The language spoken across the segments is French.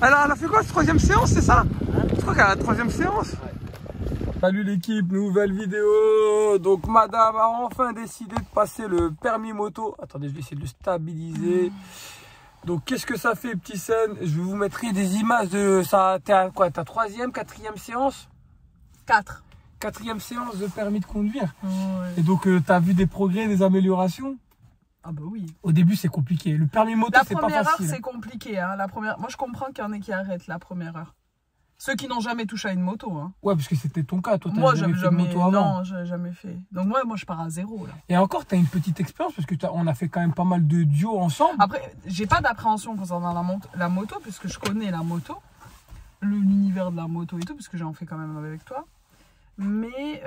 Elle a fait quoi, cette troisième séance, c'est ça? Je crois qu'elle a la troisième séance. Ouais. Salut l'équipe, nouvelle vidéo. Donc madame a enfin décidé de passer le permis moto. Attendez, je vais essayer de le stabiliser. Donc qu'est-ce que ça fait, petit scène? Je vais vous mettre des images de ça. T'es à quoi? Ta troisième, quatrième séance? 4. Quatrième séance de permis de conduire. Ouais. Et donc t'as vu des progrès, des améliorations? Ah bah oui. Au début c'est compliqué. Le permis moto c'est pas facile. La première heure c'est compliqué. Hein. Moi je comprends qu'il y en ait qui arrêtent la première heure. Ceux qui n'ont jamais touché à une moto. Hein. Ouais, parce que c'était ton cas. Toi, moi, j'avais jamais fait de moto avant. Non, j'ai jamais fait. Donc moi, je pars à zéro. Là. Et encore, tu as une petite expérience parce que on a fait quand même pas mal de duos ensemble. Après, j'ai pas d'appréhension concernant la moto, puisque je connais la moto, l'univers de la moto et tout, parce que j'en fais quand même avec toi. Mais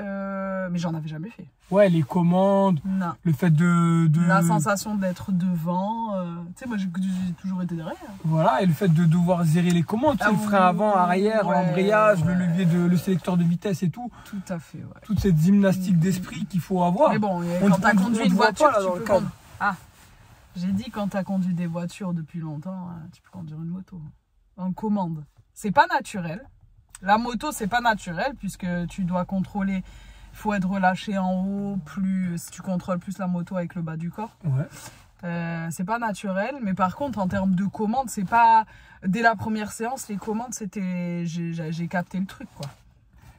j'en avais jamais fait. Ouais, les commandes, non. Le fait de... La sensation d'être devant, tu sais, moi j'ai toujours été derrière. Voilà, et le fait de devoir gérer les commandes, le frein avant, arrière, l'embrayage, le levier, le sélecteur de vitesse et tout. Tout à fait, ouais. Toute cette gymnastique d'esprit qu'il faut avoir. Mais bon, quand tu as conduit une voiture, tu peux conduire. Ah, j'ai dit quand tu as conduit des voitures depuis longtemps, tu peux conduire une moto. En commande. C'est pas naturel. La moto, c'est pas naturel puisque tu dois contrôler. Il faut être relâché en haut, si tu contrôles plus la moto avec le bas du corps. Ouais. C'est pas naturel, mais par contre, en termes de commandes, c'est pas. Dès la première séance, les commandes, c'était. J'ai capté le truc, quoi.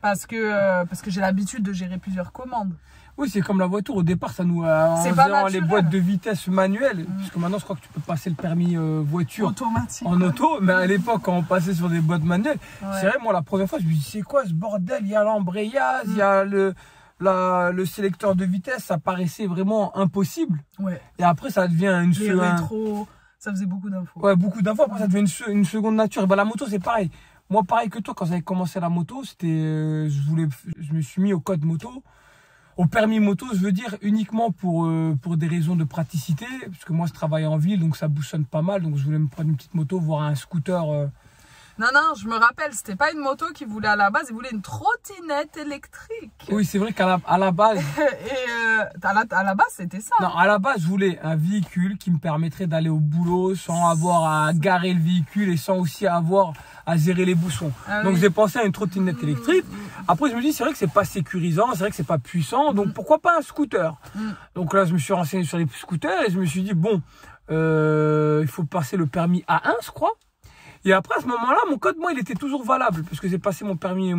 Parce que j'ai l'habitude de gérer plusieurs commandes. Oui, c'est comme la voiture. Au départ, ça nous a les boîtes de vitesse manuelles. Puisque maintenant, je crois que tu peux passer le permis voiture automatique en auto. Mais à l'époque, quand on passait sur des boîtes manuelles, c'est vrai, moi, la première fois, je me dis, c'est quoi ce bordel? Il y a l'embrayage, il y a le sélecteur de vitesse. Ça paraissait vraiment impossible. Ouais. Et après, ça devient une les rétros, ça faisait beaucoup d'infos. Ouais, beaucoup d'infos. Après, ça devient une seconde nature. Et ben, la moto, c'est pareil. Moi, pareil que toi, quand j'avais commencé la moto, c'était, je me suis mis au code moto. Au permis moto, je veux dire, uniquement pour des raisons de praticité, parce que moi je travaille en ville, donc ça boussonne pas mal, donc je voulais me prendre une petite moto, voire un scooter. Non, je me rappelle, c'était pas une moto qu'il voulait à la base, il voulait une trottinette électrique. Oui, c'est vrai qu'à la base... Et à la base, c'était ça. Non, à la base, je voulais un véhicule qui me permettrait d'aller au boulot sans avoir à garer le véhicule et sans aussi avoir à gérer les bouchons. Donc j'ai pensé à une trottinette électrique. Après, je me dis, c'est vrai que c'est pas sécurisant, c'est vrai que c'est pas puissant, donc pourquoi pas un scooter? Donc là, je me suis renseigné sur les scooters et je me suis dit, bon, il faut passer le permis A1, je crois. Et après, à ce moment-là, mon code, moi, il était toujours valable parce que j'ai passé mon permis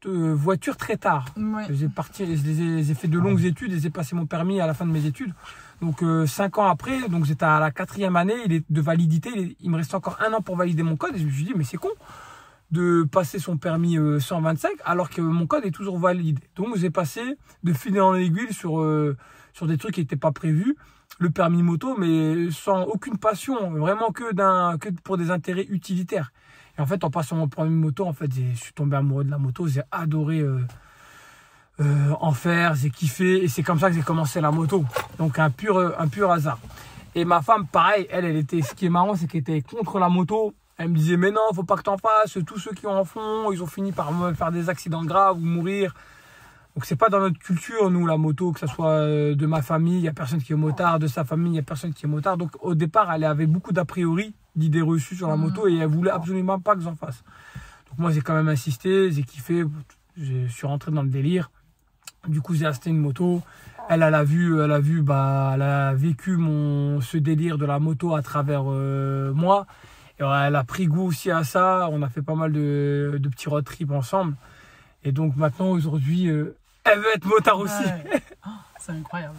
voiture très tard. Ouais. J'ai fait de longues études et j'ai passé mon permis à la fin de mes études. Donc 5 ans après, donc j'étais à la 4e année de validité. Il me restait encore 1 an pour valider mon code. Et je me suis dit, mais c'est con de passer son permis 125 alors que mon code est toujours valide. Donc j'ai passé de fil en aiguille sur des trucs qui n'étaient pas prévus. Le permis moto, mais sans aucune passion, vraiment que pour des intérêts utilitaires. Et en fait, en passant mon permis moto, en fait, je suis tombé amoureux de la moto, j'ai adoré en faire, j'ai kiffé, et c'est comme ça que j'ai commencé la moto. Donc un pur hasard. Et ma femme, pareil, elle était, ce qui est marrant, c'est qu'elle était contre la moto. Elle me disait, mais non, faut pas que t'en fasses, tous ceux qui en font, ils ont fini par faire des accidents graves ou mourir. Donc c'est pas dans notre culture, nous, la moto, que ce soit de ma famille, il n'y a personne qui est motard, de sa famille, il n'y a personne qui est motard. Donc au départ, elle avait beaucoup d'a priori, d'idées reçues sur la moto et elle voulait absolument pas que j'en fasse. Donc moi, j'ai quand même insisté, j'ai kiffé, je suis rentré dans le délire. Du coup, j'ai acheté une moto. Elle a vécu ce délire de la moto à travers moi. Et elle a pris goût aussi à ça. On a fait pas mal de petits road trips ensemble. Et donc maintenant, aujourd'hui, elle veut être motard aussi. Ouais. Oh, c'est incroyable.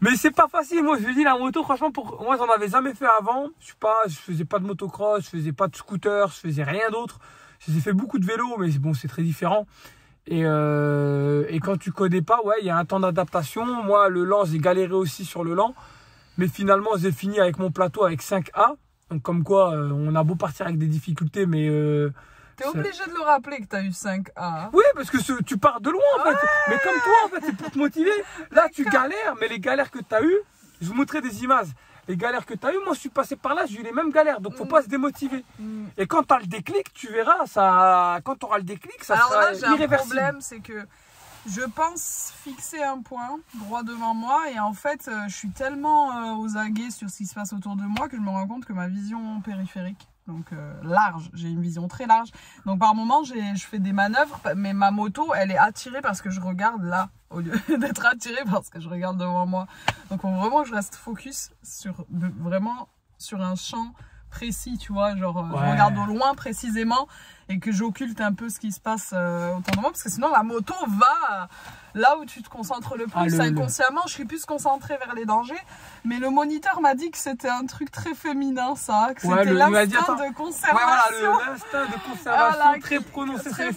Mais c'est pas facile. Moi, je me dis, la moto, franchement, moi, j'en avais jamais fait avant. Je faisais pas de motocross, je faisais pas de scooter, je faisais rien d'autre. J'ai fait beaucoup de vélo, mais bon, c'est très différent. Et quand tu connais pas, ouais, il y a un temps d'adaptation. Moi, le lent, j'ai galéré aussi sur le lent. Mais finalement, j'ai fini avec mon plateau avec 5A. Donc, comme quoi, on a beau partir avec des difficultés, mais... T'es obligé de le rappeler que t'as eu 5A. Oui, parce que tu pars de loin, en fait. Mais comme toi, en fait, c'est pour te motiver. Là, tu galères, mais les galères que tu as eues, je vous montrerai des images. Les galères que tu as eues, moi, je suis passé par là, j'ai eu les mêmes galères. Donc, faut pas se démotiver. Et quand tu as le déclic, tu verras, quand tu auras le déclic, ça sera irréversible. Alors là, j'ai un problème, c'est que je pense fixer un point droit devant moi. Et en fait, je suis tellement aux aguets sur ce qui se passe autour de moi que je me rends compte que ma vision périphérique Donc large, j'ai une vision très large. Donc par moment, je fais des manœuvres, mais ma moto, elle est attirée parce que je regarde là, au lieu d'être attirée parce que je regarde devant moi. Donc faut vraiment que je reste focus vraiment sur un champ précis, tu vois, genre je regarde au loin précisément et que j'occulte un peu ce qui se passe autour de moi, parce que sinon la moto va là où tu te concentres le plus. Inconsciemment, je suis plus concentrée vers les dangers, mais le moniteur m'a dit que c'était un truc très féminin, ça, que c'était l'instinct de conservation. L'instinct de conservation très prononcé chez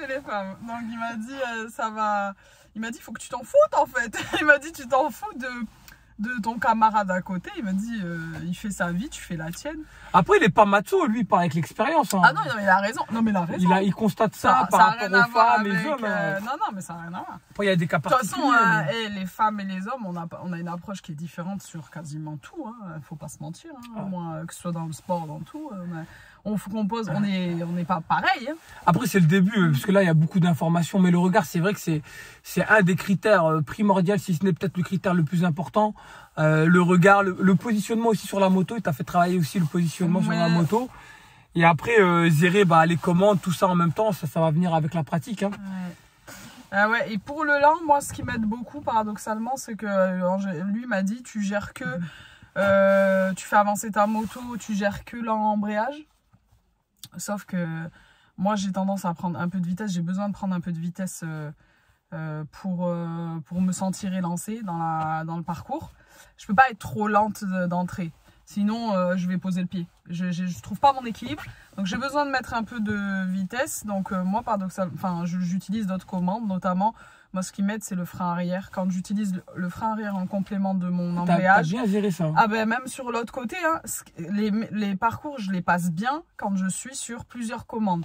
les femmes. Donc il m'a dit, ça va... Il m'a dit, il faut que tu t'en foutes en fait. Il m'a dit, tu t'en fous de ton camarade à côté. Il m'a dit, il fait sa vie, tu fais la tienne. Après, il est pas macho, lui, il part avec l'expérience. Hein. Ah non, il a raison. Non, mais il a raison. Il constate ça par rapport aux femmes et les hommes. Non, mais ça n'a rien à voir. Après, il y a des cas particuliers. De toute façon, les femmes et les hommes, on a une approche qui est différente sur quasiment tout. Il faut pas se mentir. Au moins, que ce soit dans le sport, dans tout. On n'est pas pareil. Hein. Après, c'est le début, parce que là, il y a beaucoup d'informations. Mais le regard, c'est vrai que c'est un des critères primordiaux, si ce n'est peut-être le critère le plus important. Le regard, le positionnement aussi sur la moto. Il t'a fait travailler aussi le positionnement sur la moto. Et après, gérer les commandes, tout ça en même temps, ça va venir avec la pratique. Hein. Et pour le lent, moi, ce qui m'aide beaucoup, paradoxalement, c'est que lui m'a dit, tu gères que... tu fais avancer ta moto, tu gères que l'embrayage. Sauf que moi, j'ai tendance à prendre un peu de vitesse. J'ai besoin de prendre un peu de vitesse pour me sentir élancée dans le parcours. Je peux pas être trop lente d'entrée. Sinon, je vais poser le pied. Je trouve pas mon équilibre. Donc, j'ai besoin de mettre un peu de vitesse. Donc, moi, paradoxalement, j'utilise d'autres commandes, notamment... Moi, ce qui m'aide, c'est le frein arrière. Quand j'utilise le frein arrière en complément de mon embrayage. T'as bien géré ça. Même sur l'autre côté, hein, les parcours, je les passe bien quand je suis sur plusieurs commandes.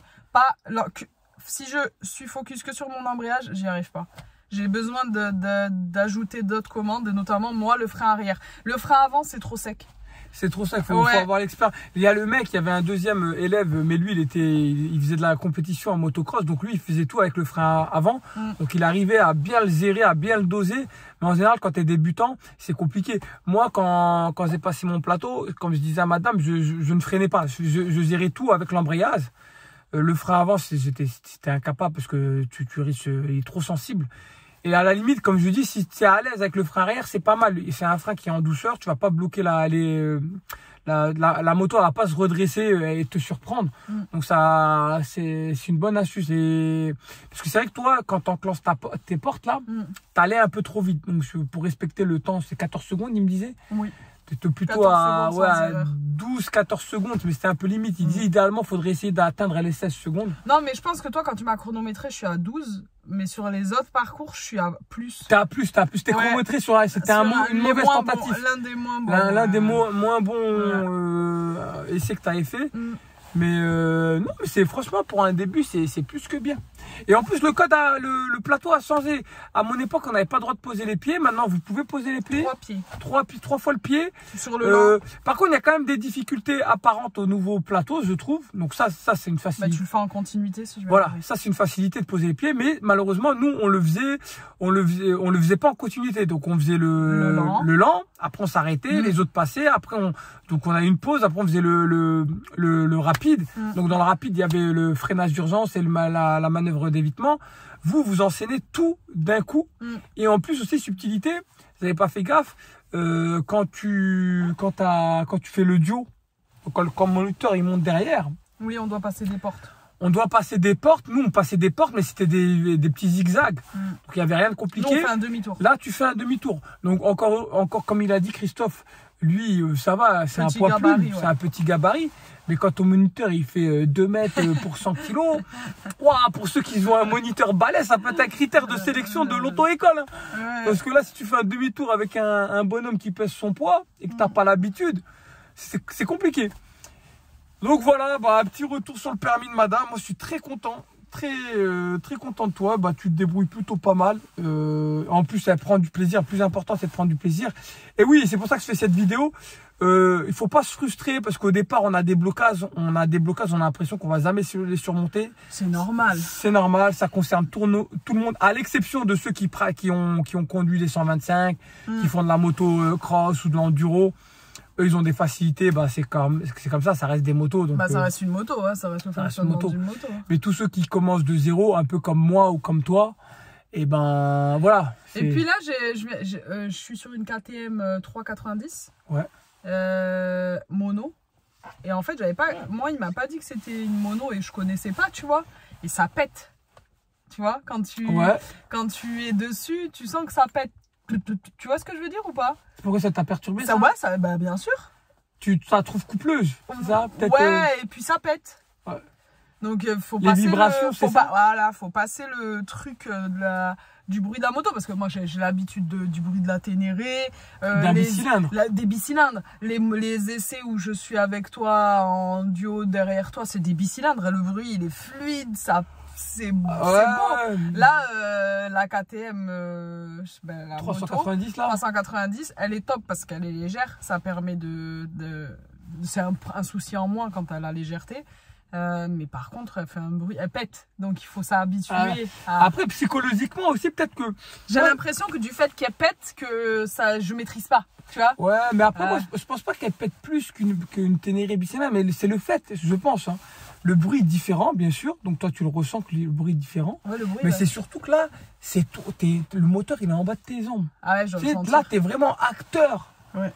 Si je suis focus que sur mon embrayage, j'y arrive pas. J'ai besoin d'ajouter d'autres commandes, et notamment, moi, le frein arrière. Le frein avant, c'est trop sec. C'est trop ça, il faut avoir l'expert. Il y a le mec, il y avait un deuxième élève, mais lui, il faisait de la compétition en motocross, donc lui, il faisait tout avec le frein avant. Donc il arrivait à bien le gérer, à bien le doser. Mais en général, quand tu es débutant, c'est compliqué. Moi, quand j'ai passé mon plateau, comme je disais à madame, je ne freinais pas. Je gérais tout avec l'embrayage. Le frein avant, c'était incapable parce que tu risques, il est trop sensible. Et à la limite, comme je dis, si tu es à l'aise avec le frein arrière, c'est pas mal. C'est un frein qui est en douceur, tu vas pas bloquer la moto, elle va pas se redresser et te surprendre. Donc ça, c'est une bonne astuce. Parce que c'est vrai que toi, quand tu enclenches tes portes là, t'allais un peu trop vite. Donc pour respecter le temps, c'est 14 secondes, il me disait. Oui. T'étais plutôt à 12-14 secondes, mais c'était un peu limite. Il disait idéalement, il faudrait essayer d'atteindre les 16 secondes. Non, mais je pense que toi, quand tu m'as chronométré, je suis à 12. Mais sur les autres parcours, je suis à plus. T'es à plus. T'es chronométré sur c'était une mauvaise tentative. L'un des moins bons. L'un des moins bons essais que tu avais fait. Mais non, mais c'est franchement pour un début, c'est plus que bien. Et en plus, le code, le plateau a changé. À mon époque, on n'avait pas le droit de poser les pieds. Maintenant, vous pouvez poser les pieds. 3 pieds. 3 fois le pied. Sur le par contre, il y a quand même des difficultés apparentes au nouveau plateau, je trouve. Donc ça c'est une facilité. Tu le fais en continuité, si je veux. Voilà, ça c'est une facilité de poser les pieds. Mais malheureusement, nous, on le faisait pas en continuité. Donc on faisait le lent. Après, on s'arrêtait, les autres passaient. Après, on a une pause. Après, on faisait le rapide. Donc dans le rapide, il y avait le freinage d'urgence et la manœuvre d'évitement. Vous enseignez tout d'un coup. Et en plus aussi, subtilité, vous n'avez pas fait gaffe, quand tu fais le duo, quand le moniteur il monte derrière. Oui, on doit passer des portes. On doit passer des portes. Nous, on passait des portes, mais c'était des petits zigzags. Donc, il n'y avait rien de compliqué. Nous, on fait un demi-tour. Là, tu fais un demi-tour. Donc, encore comme il a dit Christophe, lui, ça va, c'est un poids plume, c'est un petit gabarit. Mais quand ton moniteur, il fait 2 mètres pour 100 kilos, pour ceux qui ont un moniteur balèze, ça peut être un critère de sélection de l'auto-école. Hein. Parce que là, si tu fais un demi-tour avec un bonhomme qui pèse son poids et que tu n'as pas l'habitude, c'est compliqué. Donc voilà, un petit retour sur le permis de madame. Moi, je suis très content. Très content de toi. Tu te débrouilles plutôt pas mal. En plus, elle prend du plaisir. Le plus important, c'est de prendre du plaisir. Et oui, c'est pour ça que je fais cette vidéo. Il faut pas se frustrer parce qu'au départ, on a des blocages. On a l'impression qu'on va jamais les surmonter. C'est normal. C'est normal. Ça concerne tout le monde, à l'exception de ceux qui ont conduit des 125, qui font de la moto cross ou de l'enduro. eux, ils ont des facilités, bah, c'est comme ça, ça reste des motos. Donc, bah, ça reste une moto, hein, ça reste le fonctionnement d'une moto. Hein. Mais tous ceux qui commencent de zéro, un peu comme moi ou comme toi, et ben voilà. Et puis là, je suis sur une KTM 390. Ouais. Mono. Et en fait, moi, il m'a pas dit que c'était une mono et je connaissais pas, tu vois. Et ça pète. Tu vois, quand tu es dessus, tu sens que ça pète. Tu vois ce que je veux dire ou pas? Pourquoi ça t'a perturbé ça? Ouais, bah, bien sûr. Tu la trouves coupleuse, c'est ça? Ouais, et puis ça pète. Ouais. Donc, faut passer les vibrations, c'est ça? Voilà, faut passer le truc du bruit de la moto. Parce que moi, j'ai l'habitude du bruit de la Ténéré. Des bicylindres. Les essais où je suis avec toi en duo derrière toi, c'est des bicylindres. Le bruit, il est fluide, c'est beau. Là, la KTM la 390 moto, là 390, elle est top parce qu'elle est légère. Ça permet c'est un souci en moins quant à la légèreté. Mais par contre, elle fait un bruit, elle pète. Donc il faut s'habituer. Après, psychologiquement aussi, peut-être que. J'ai l'impression que du fait qu'elle pète, que ça, je maîtrise pas. Tu vois? Ouais, mais après, moi, je pense pas qu'elle pète plus qu'une Ténéré bicylindre, mais c'est le fait, je pense. Hein. Le bruit est différent, bien sûr. Donc toi, tu le ressens que le bruit est différent. Ouais, le bruit, mais c'est surtout que là, le moteur, il est en bas de tes ombres. Ah ouais, je ressens. Là, tu es vraiment acteur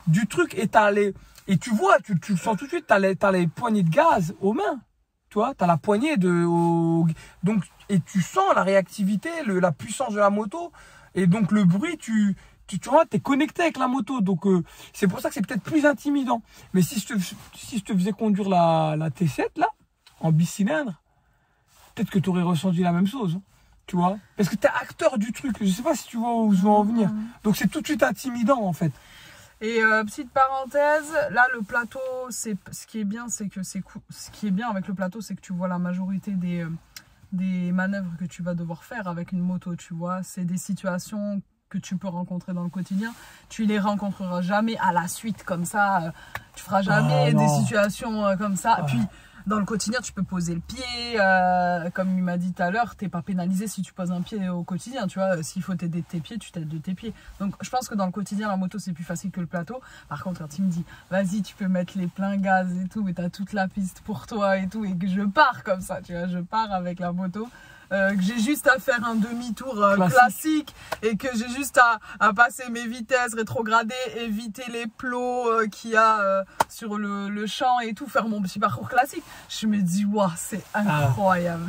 du truc et tu vois, tu le sens tout de suite, tu as les poignées de gaz aux mains. Tu vois, tu as la poignée donc, et tu sens la réactivité, la puissance de la moto. Et donc, le bruit, tu vois, tu es connecté avec la moto. Donc, c'est pour ça que c'est peut-être plus intimidant. Mais si je te faisais conduire la T7, là, en bicylindre, peut-être que tu aurais ressenti la même chose. Hein, tu vois, parce que tu es acteur du truc. Je sais pas si tu vois où je veux en venir. Donc, c'est tout de suite intimidant, en fait. Et petite parenthèse, là le plateau, ce qui est bien, c'est que ce qui est bien avec le plateau, c'est que tu vois la majorité des manœuvres que tu vas devoir faire avec une moto, tu vois. C'est des situations que tu peux rencontrer dans le quotidien. Tu les rencontreras jamais à la suite comme ça. Tu feras jamais des situations comme ça. Puis dans le quotidien, tu peux poser le pied. Comme il m'a dit tout à l'heure, t'es pas pénalisé si tu poses un pied au quotidien. Tu vois, s'il faut t'aider de tes pieds, tu t'aides de tes pieds. Donc, je pense que dans le quotidien, la moto, c'est plus facile que le plateau. Par contre, quand il me dit, vas-y, tu peux mettre les pleins gaz et tout, et t'as toute la piste pour toi et tout, et que je pars comme ça, tu vois, je pars avec la moto. Que j'ai juste à faire un demi-tour classique et que j'ai juste à passer mes vitesses, rétrograder, éviter les plots qu'il y a sur le champ et tout, faire mon petit parcours classique. Je me dis, waouh, c'est incroyable.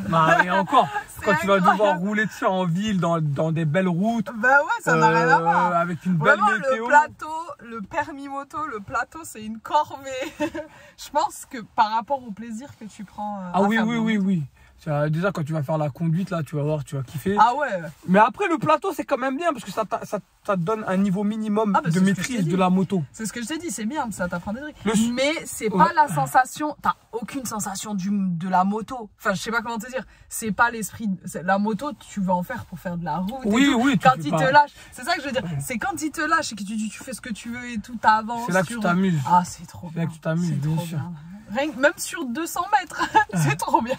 Et encore, quand tu vas devoir rouler dessus en ville, dans des belles routes. Bah ouais, ça n'a rien à voir. Avec une belle météo. Le plateau, le permis moto, le plateau, c'est une corvée. Je pense que par rapport au plaisir que tu prends. Oui. Déjà, quand tu vas faire la conduite, là, tu vas voir, tu vas kiffer. Ah ouais. Mais après, le plateau, c'est quand même bien parce que ça te donne un niveau minimum de maîtrise de la moto. C'est ce que je t'ai dit, c'est bien, ça t'apprend des trucs. Mais c'est pas la sensation, t'as aucune sensation de la moto. Enfin, je sais pas comment te dire. C'est pas l'esprit. La moto, tu vas en faire pour faire de la route. Oui. Quand il te lâche, c'est ça que je veux dire. C'est quand il te lâche et que tu fais ce que tu veux et tout, t'avances. C'est là que tu t'amuses. Ah, c'est trop bien. C'est là que tu t'amuses, bien sûr. Même sur 200 mètres, c'est trop bien.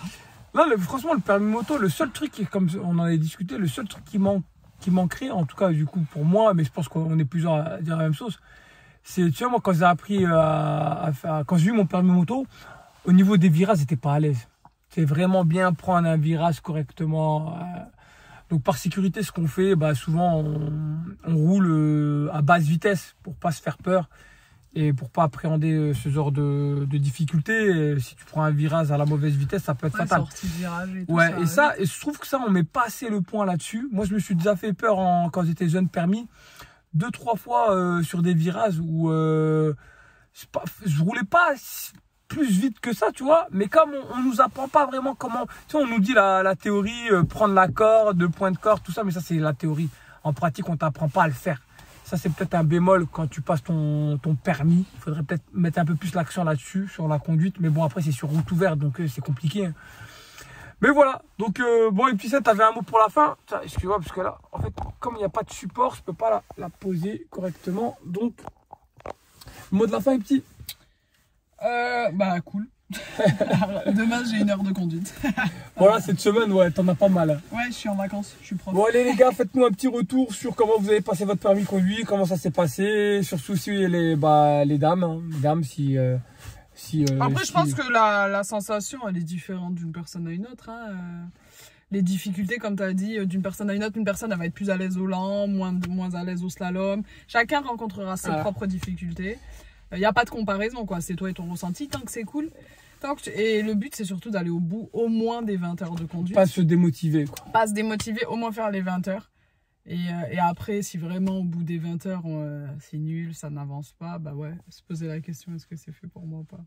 Là, franchement, le permis moto, le seul truc, comme on en avait discuté, le seul truc qui manquerait, en tout cas, du coup, pour moi, mais je pense qu'on est plusieurs à dire la même chose, c'est, tu vois, moi, quand j'ai appris quand j'ai eu mon permis moto, au niveau des virages, j'étais pas à l'aise. C'est vraiment bien prendre un virage correctement. Donc, par sécurité, ce qu'on fait, souvent, on roule à basse vitesse pour pas se faire peur. Et pour pas appréhender ce genre de difficultés, si tu prends un virage à la mauvaise vitesse, ça peut être fatal. Sortie de virage et tout et je trouve que ça, on met pas assez le point là-dessus. Moi, je me suis déjà fait peur quand j'étais jeune permis, 2-3 fois sur des virages où je roulais pas plus vite que ça, tu vois. Mais comme on nous apprend pas vraiment comment, tu vois, on nous dit la théorie, prendre la corde, le point de corde, tout ça, mais ça c'est la théorie. En pratique, on t'apprend pas à le faire. Ça, c'est peut-être un bémol quand tu passes ton permis. Il faudrait peut-être mettre un peu plus l'accent là-dessus, sur la conduite. Mais bon, après, c'est sur route ouverte, donc c'est compliqué. Hein. Mais voilà. Donc, bon, et puis ça, tu avais un mot pour la fin. Excuse-moi, parce que là, en fait, comme il n'y a pas de support, je ne peux pas la poser correctement. Donc, le mot de la fin est petit. Cool. Demain, j'ai 1 heure de conduite. Voilà, cette semaine, ouais, t'en as pas mal. Hein. Ouais, je suis en vacances, je suis prof. Bon, allez les gars, faites-nous un petit retour sur comment vous avez passé votre permis de conduire, comment ça s'est passé, surtout si les dames, hein, les dames, Après, je pense que la sensation, elle est différente d'une personne à une autre. Hein. Les difficultés, comme tu as dit, d'une personne à une autre, une personne elle va être plus à l'aise au lent, moins à l'aise au slalom. Chacun rencontrera ses propres difficultés. Il n'y a pas de comparaison, quoi. C'est toi et ton ressenti, tant que c'est cool. Et le but, c'est surtout d'aller au bout au moins des 20 heures de conduite. Pas se démotiver, quoi. Pas se démotiver, au moins faire les 20 heures. Et après, si vraiment au bout des 20 heures, c'est nul, ça n'avance pas, bah ouais, se poser la question, est-ce que c'est fait pour moi ou pas?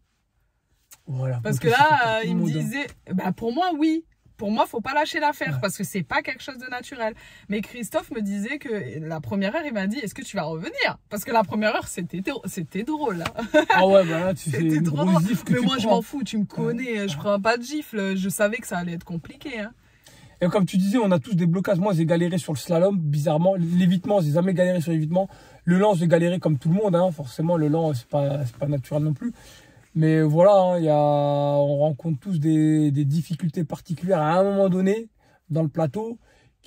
Voilà. Parce que là, il me disait, bah pour moi, oui. Pour moi, faut pas lâcher l'affaire parce que c'est pas quelque chose de naturel. Mais Christophe me disait que la première heure, il m'a dit, est-ce que tu vas revenir? Parce que la première heure, c'était drôle. Hein. Ah ouais, bah là, tu fais une grosse gifle que mais tu moi, prends. Je m'en fous, tu me connais, je prends pas de gifle. Je savais que ça allait être compliqué. Hein. Et comme tu disais, on a tous des blocages. Moi, j'ai galéré sur le slalom, bizarrement. L'évitement, j'ai jamais galéré sur l'évitement. Le lent, j'ai galéré comme tout le monde. Hein. Forcément, le lent, c'est pas naturel non plus. Mais voilà, hein, on rencontre tous des difficultés particulières à un moment donné dans le plateau.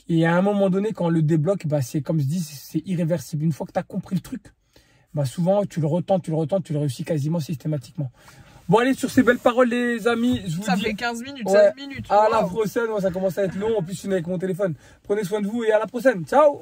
Et à un moment donné, quand on le débloque, bah, c'est comme je dis, c'est irréversible. Une fois que tu as compris le truc, bah, souvent, tu le retentes, tu le réussis quasiment systématiquement. Bon, allez, sur ces belles paroles, les amis, je vous dis... Ça fait 15 minutes, 16 minutes. À la prochaine, ça commence à être long. En plus, je suis avec mon téléphone. Prenez soin de vous et à la prochaine. Ciao!